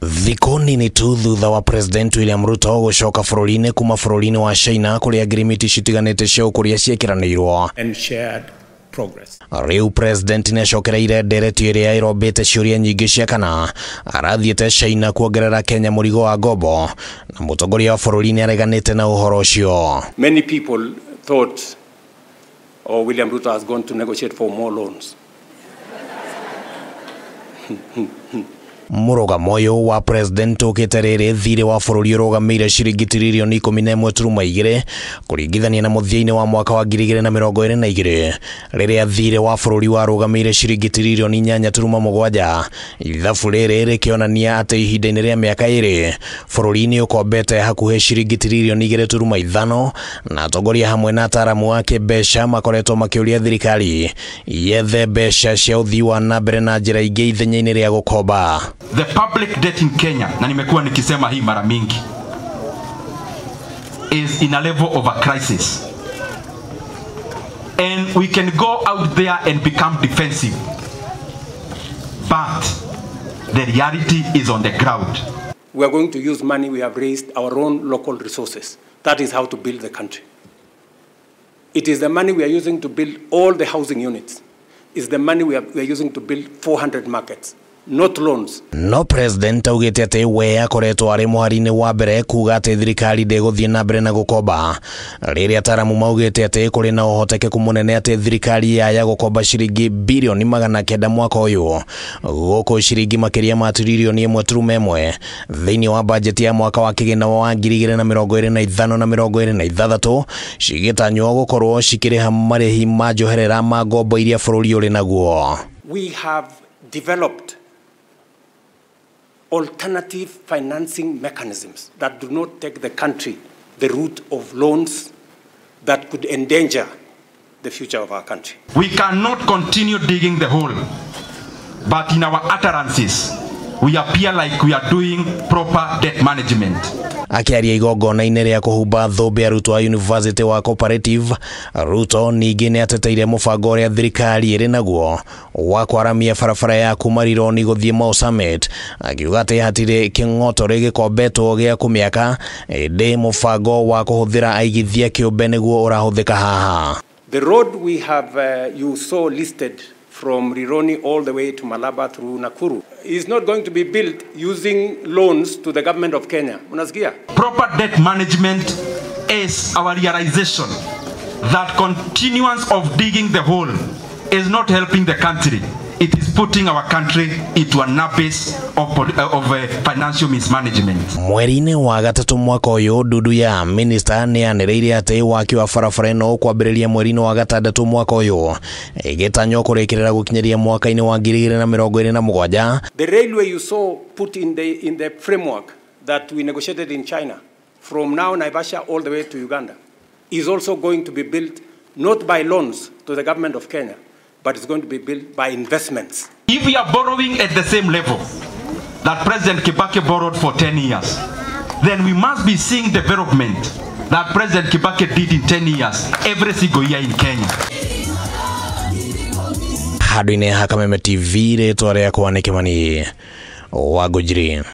Thikoni ni tu thutha wa President William Ruto gucoka bururi-ini kuma bururi-ini wa China kuri agreement citiganite cia ukuria ciekiranirwo and shared progress. Riu President ni acokereire ndereti iria irobete ciuria nyingi cia kana arathiete China kuongerera Kenya murigo wa ngombo, na mutongoria wa bururi ni areganite na uhoro ucio. Many people thought William Ruto has gone to negotiate for more loans. Murugamo uyu wa President ukite riri thire wa bururi urugamire ciringi tiririoni 11.2 kuringithania na muthia-ini wa mwaka wa 2022 riria thire wa bururi warugamire ciringi tiririoni 8.7. Ithabu riri rikionania ati ihinda-ini ria miaka iri bururi-ini ukombete hakuhe ciringi tiririoni 2.5, na atongoria hamwe na ataramu wake mbeca makoretwo makiuria thirikari yethe mbeca cia uthii wa nambere na njira ingi ithenya-ini ria gukomba. The public debt in Kenya, na nimekuwa nikisema hii mara mingi, is in a level of a crisis. And we can go out there and become defensive. But the reality is on the ground. We are going to use money we have raised, our own local resources. That is how to build the country. It is the money we are using to build all the housing units. It's the money we are using to build 400 markets. Not loans. No President augite ati we akoretwo ari muhari-ini wa mbere kuga ati thirikari ndiguthie na mbere na gukomba, riria ataramu maugite ati kuri na uhotekeku munene ati thirikari yaya gukomba ciringi bilioni 900 mwaka uyu, guku ciringi makiria ma tiririoni 1.1 thiini wa bajeti ya mwaka wa kigina wa 2025 na 2026 cigitanywo gukorwo cikiriha marihi ma njoherera ma ngombo iria bururi uri naguo. We have developed alternative financing mechanisms that do not take the country the route of loans that could endanger the future of our country. We cannot continue digging the hole, but in our utterances, we appear like we are doing proper debt management. Akiaria igongona-ini ria kuhumba thumbi ya Ruto wa University wa Cooperative, Ruto ningi ni ateteire mubango uria thirikari iri naguo wa kwaramia barabara ya kuma Rironi guthie Mau Summit, akiuga ati hatire king'oto rigikombetwo gia kumiaka indi mubango wa kuhuthira aigithia kiumbe niguo urahuthika haha. The road we have you saw listed from Rironi all the way to Malaba through Nakuru is not going to be built using loans to the government of Kenya. Unasikia? Proper debt management is our realization that continuance of digging the hole is not helping the country. It is putting our country into an abyss of financial mismanagement. Mweri-ini wa gatatu mwaka uyu Dudu ya minister ni anireire ati waki wa barabara ino kwambiriria mweri-ini wa gatandatu mwaka uyu igitanywo kurikirira gukinyeria mwaka-ini wa 2027. The railway you saw put in the framework that we negotiated in China from now Naivasha all the way to Uganda is also going to be built not by loans to the government of Kenya, but it's going to be built by investments. If we are borrowing at the same level that President Kibaki borrowed for 10 years, then we must be seeing development that President Kibaki did in 10 years every single year in Kenya. Hadu-ini ha Kameme TV ritwa riakwa ni Kimani Wangũnjiri.